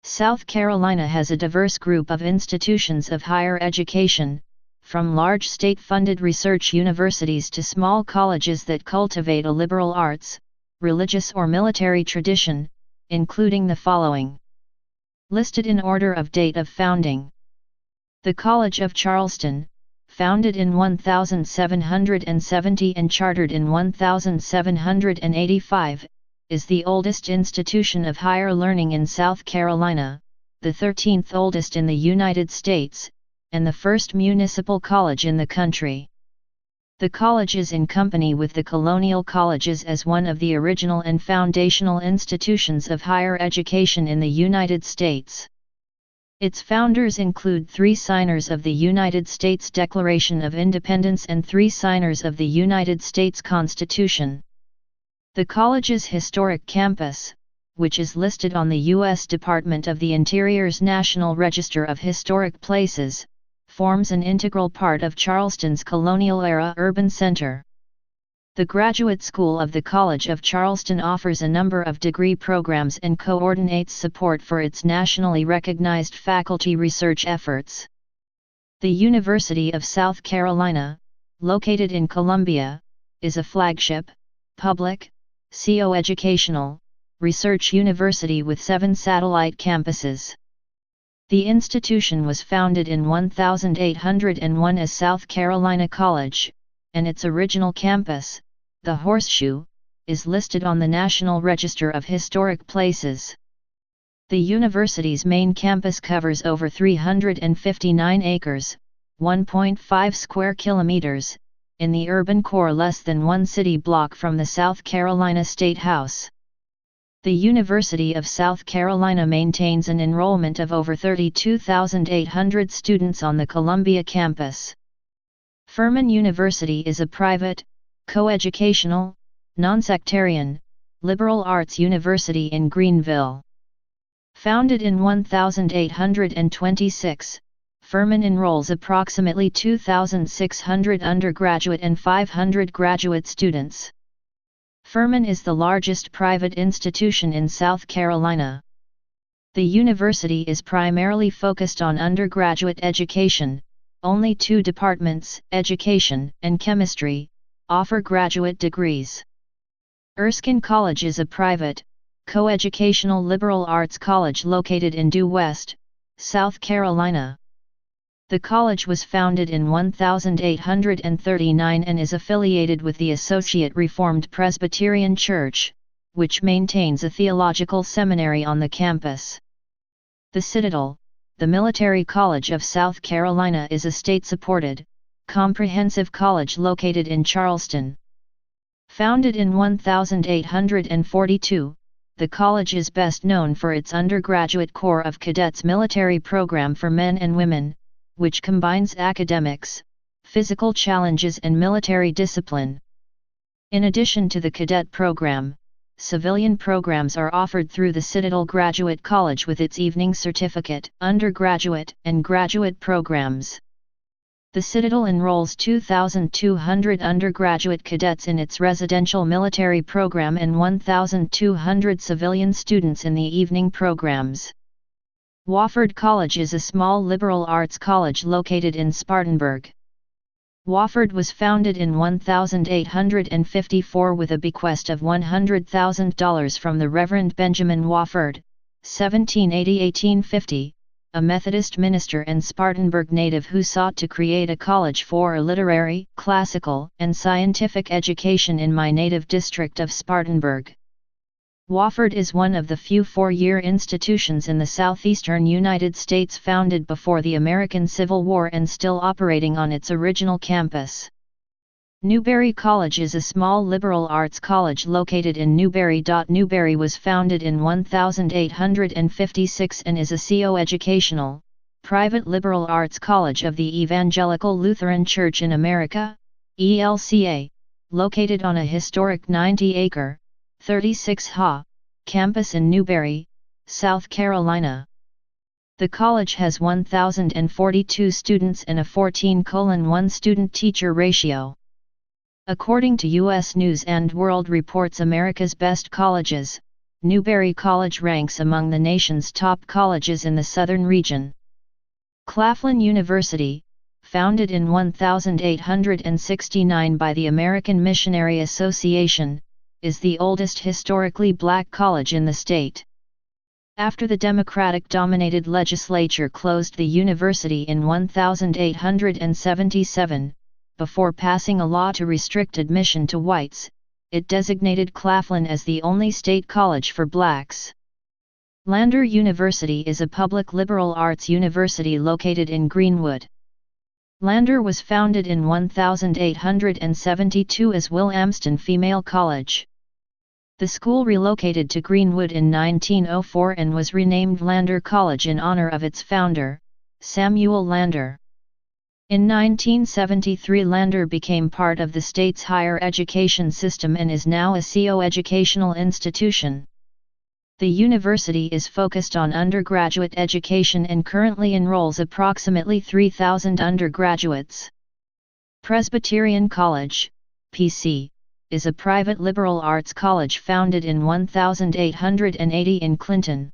South Carolina has a diverse group of institutions of higher education, from large state-funded research universities to small colleges that cultivate a liberal arts, religious or military tradition, including the following. Listed in order of date of founding. The College of Charleston, founded in 1770 and chartered in 1785, is the oldest institution of higher learning in South Carolina, the 13th oldest in the United States, and the first municipal college in the country. The college is in company with the colonial colleges as one of the original and foundational institutions of higher education in the United States. Its founders include 3 signers of the United States Declaration of Independence and 3 signers of the United States Constitution. The college's historic campus, which is listed on the U.S. Department of the Interior's National Register of Historic Places, forms an integral part of Charleston's colonial-era urban center. The Graduate School of the College of Charleston offers a number of degree programs and coordinates support for its nationally recognized faculty research efforts. The University of South Carolina, located in Columbia, is a flagship, public, co-educational, research university with 7 satellite campuses. The institution was founded in 1801 as South Carolina College, and its original campus, the Horseshoe, is listed on the National Register of Historic Places. The university's main campus covers over 359 acres, 1.5 square kilometers, in the urban core less than 1 city block from the South Carolina State House. The University of South Carolina maintains an enrollment of over 32,800 students on the Columbia campus. Furman University is a private, coeducational, nonsectarian, liberal arts university in Greenville. Founded in 1826, Furman enrolls approximately 2,600 undergraduate and 500 graduate students. Furman is the largest private institution in South Carolina. The university is primarily focused on undergraduate education. Only 2 departments, education and chemistry, offer graduate degrees. Erskine College is a private, coeducational liberal arts college located in Due West, South Carolina. The college was founded in 1839 and is affiliated with the Associate Reformed Presbyterian Church, which maintains a theological seminary on the campus. The Citadel, the Military College of South Carolina, is a state-supported, comprehensive college located in Charleston. Founded in 1842, the college is best known for its undergraduate Corps of Cadets military program for men and women, which combines academics, physical challenges and military discipline. In addition to the cadet program, civilian programs are offered through the Citadel Graduate College with its evening certificate, undergraduate, and graduate programs. The Citadel enrolls 2,200 undergraduate cadets in its residential military program and 1,200 civilian students in the evening programs. Wofford College is a small liberal arts college located in Spartanburg. Wofford was founded in 1854 with a bequest of $100,000 from the Reverend Benjamin Wofford, 1780–1850, a Methodist minister and Spartanburg native who sought to create a college for a literary, classical, and scientific education in my native district of Spartanburg. Wofford is one of the few 4-year institutions in the southeastern United States founded before the American Civil War and still operating on its original campus. Newberry College is a small liberal arts college located in Newberry. Newberry was founded in 1856 and is a co-educational, private liberal arts college of the Evangelical Lutheran Church in America, ELCA, located on a historic 90-acre, 36-ha, campus in Newberry, South Carolina. The college has 1,042 students and a 14:1 student-teacher ratio. According to U.S. News & World Report's America's Best Colleges, Newberry College ranks among the nation's top colleges in the southern region. Claflin University, founded in 1869 by the American Missionary Association, is the oldest historically black college in the state. After the Democratic-dominated legislature closed the university in 1877, before passing a law to restrict admission to whites, it designated Claflin as the only state college for blacks. Lander University is a public liberal arts university located in Greenwood. Lander was founded in 1872 as Williamston Female College. The school relocated to Greenwood in 1904 and was renamed Lander College in honor of its founder, Samuel Lander. In 1973, Lander became part of the state's higher education system and is now a co-educational institution. The university is focused on undergraduate education and currently enrolls approximately 3,000 undergraduates. Presbyterian College, PC, is a private liberal arts college founded in 1880 in Clinton.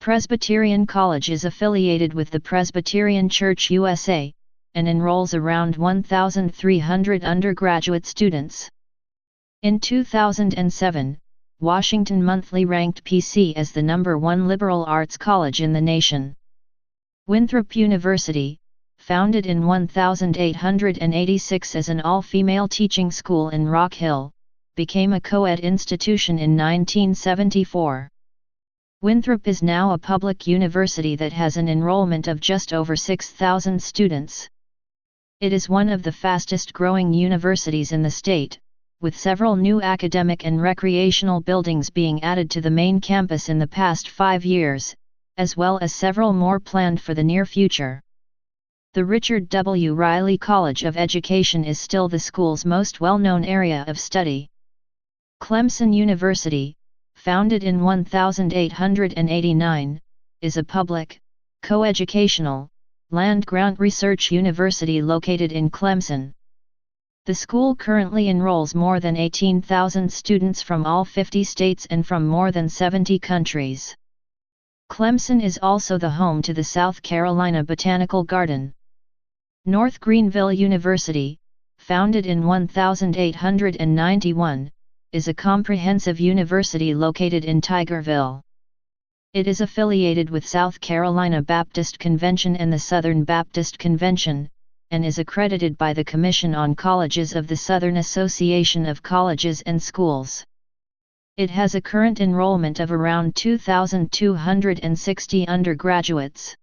Presbyterian College is affiliated with the Presbyterian Church USA, and enrolls around 1,300 undergraduate students. In 2007, Washington Monthly ranked PC as the #1 liberal arts college in the nation. Winthrop University, founded in 1886 as an all-female teaching school in Rock Hill, became a co-ed institution in 1974. Winthrop is now a public university that has an enrollment of just over 6,000 students. It is one of the fastest-growing universities in the state, with several new academic and recreational buildings being added to the main campus in the past 5 years, as well as several more planned for the near future. The Richard W. Riley College of Education is still the school's most well-known area of study. Clemson University, founded in 1889, is a public, co-educational, land-grant research university located in Clemson. The school currently enrolls more than 18,000 students from all 50 states and from more than 70 countries. Clemson is also the home to the South Carolina Botanical Garden. North Greenville University, founded in 1891, is a comprehensive university located in Tigerville. It is affiliated with South Carolina Baptist Convention and the Southern Baptist Convention, and is accredited by the Commission on Colleges of the Southern Association of Colleges and Schools. It has a current enrollment of around 2,260 undergraduates.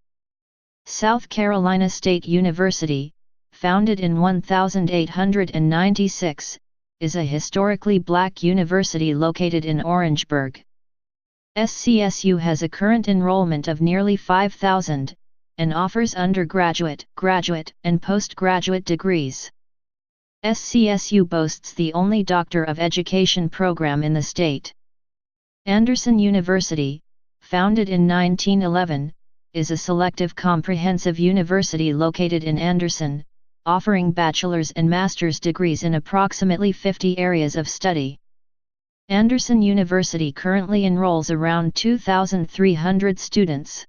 South Carolina State University, founded in 1896, is a historically black university located in Orangeburg. SCSU has a current enrollment of nearly 5,000, and offers undergraduate, graduate, and postgraduate degrees. SCSU boasts the only Doctor of Education program in the state. Anderson University, founded in 1911, is a selective comprehensive university located in Anderson, offering bachelor's and master's degrees in approximately 50 areas of study. Anderson University currently enrolls around 2,300 students.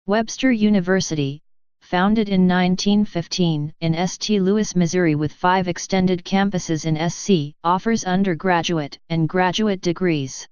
Webster University, founded in 1915 in St. Louis, Missouri with 5 extended campuses in SC, offers undergraduate and graduate degrees.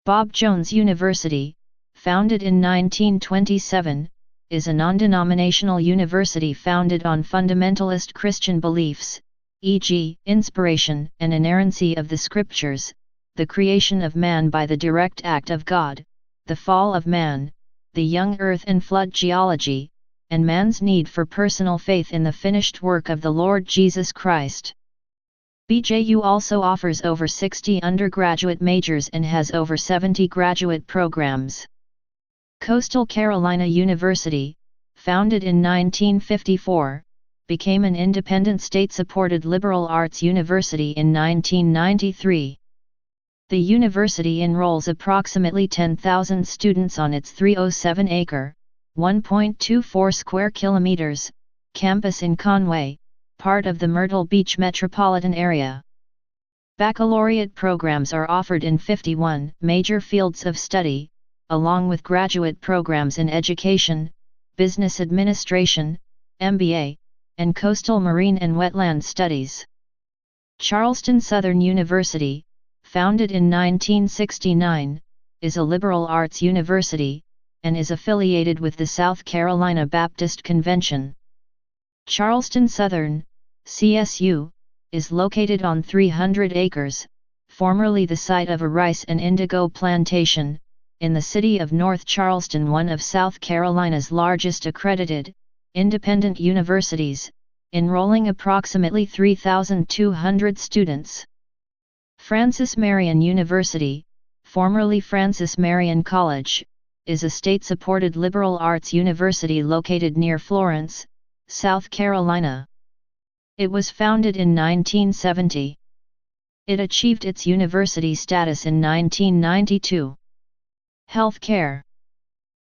Bob Jones University, founded in 1927, is a non-denominational university founded on fundamentalist Christian beliefs, e.g., inspiration and inerrancy of the Scriptures, the creation of man by the direct act of God, the fall of man, the young earth and flood geology, and man's need for personal faith in the finished work of the Lord Jesus Christ. BJU also offers over 60 undergraduate majors and has over 70 graduate programs. Coastal Carolina University, founded in 1954, became an independent state-supported liberal arts university in 1993. The university enrolls approximately 10,000 students on its 307-acre, 1.24 square kilometers, campus in Conway, part of the Myrtle Beach metropolitan area. Baccalaureate programs are offered in 51 major fields of study, along with graduate programs in education, business administration, MBA, and coastal marine and wetland studies. Charleston Southern University, founded in 1969, is a liberal arts university, and is affiliated with the South Carolina Baptist Convention. Charleston Southern, CSU, is located on 300 acres, formerly the site of a rice and indigo plantation, in the city of North Charleston, one of South Carolina's largest accredited, independent universities, enrolling approximately 3,200 students. Francis Marion University, formerly Francis Marion College, is a state-supported liberal arts university located near Florence, South Carolina. It was founded in 1970. It achieved its university status in 1992. Healthcare.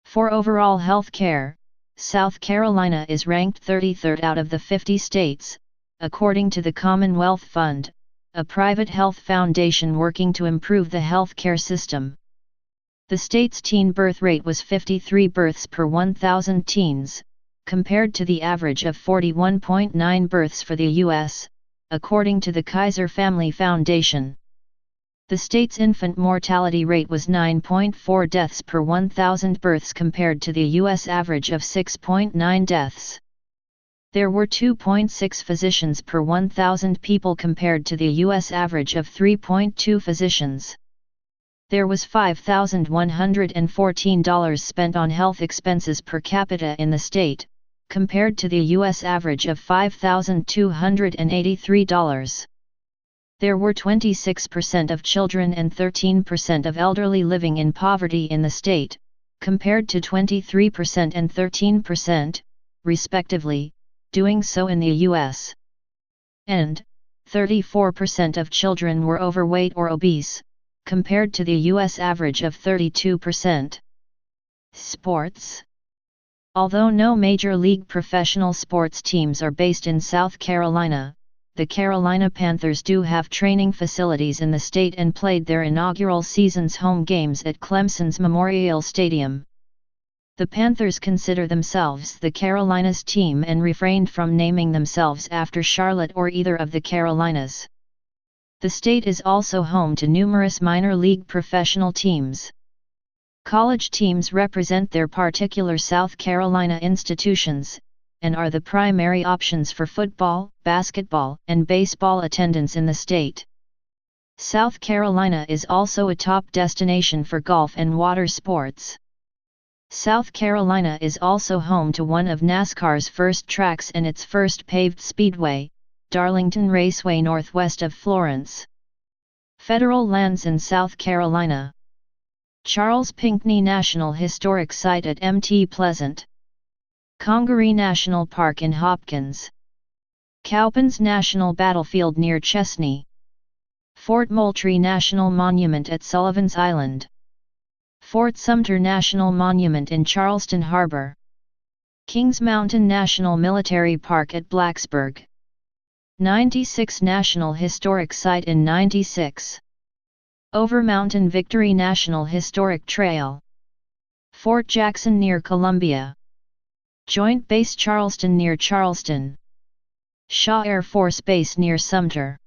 For overall healthcare, South Carolina is ranked 33rd out of the 50 states, according to the Commonwealth Fund, a private health foundation working to improve the healthcare system. The state's teen birth rate was 53 births per 1,000 teens, compared to the average of 41.9 births for the U.S., according to the Kaiser Family Foundation. The state's infant mortality rate was 9.4 deaths per 1,000 births compared to the U.S. average of 6.9 deaths. There were 2.6 physicians per 1,000 people compared to the U.S. average of 3.2 physicians. There was $5,114 spent on health expenses per capita in the state, compared to the U.S. average of $5,283. There were 26% of children and 13% of elderly living in poverty in the state, compared to 23% and 13%, respectively, doing so in the U.S. And 34% of children were overweight or obese, compared to the U.S. average of 32%. Sports. Although no major league professional sports teams are based in South Carolina, the Carolina Panthers do have training facilities in the state and played their inaugural season's home games at Clemson's Memorial Stadium. The Panthers consider themselves the Carolinas team and refrained from naming themselves after Charlotte or either of the Carolinas. The state is also home to numerous minor league professional teams. College teams represent their particular South Carolina institutions, and are the primary options for football, basketball, and baseball attendance in the state. South Carolina is also a top destination for golf and water sports. South Carolina is also home to one of NASCAR's first tracks and its first paved speedway, Darlington Raceway northwest of Florence. Federal lands in South Carolina. Charles Pinckney National Historic Site at Mt. Pleasant. Congaree National Park in Hopkins. Cowpens National Battlefield near Chesney. Fort Moultrie National Monument at Sullivan's Island. Fort Sumter National Monument in Charleston Harbor. Kings Mountain National Military Park at Blacksburg. 96 National Historic Site in 96. Over Mountain Victory National Historic Trail. Fort Jackson near Columbia. Joint Base Charleston near Charleston. Shaw Air Force Base near Sumter.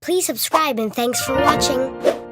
Please subscribe and thanks for watching.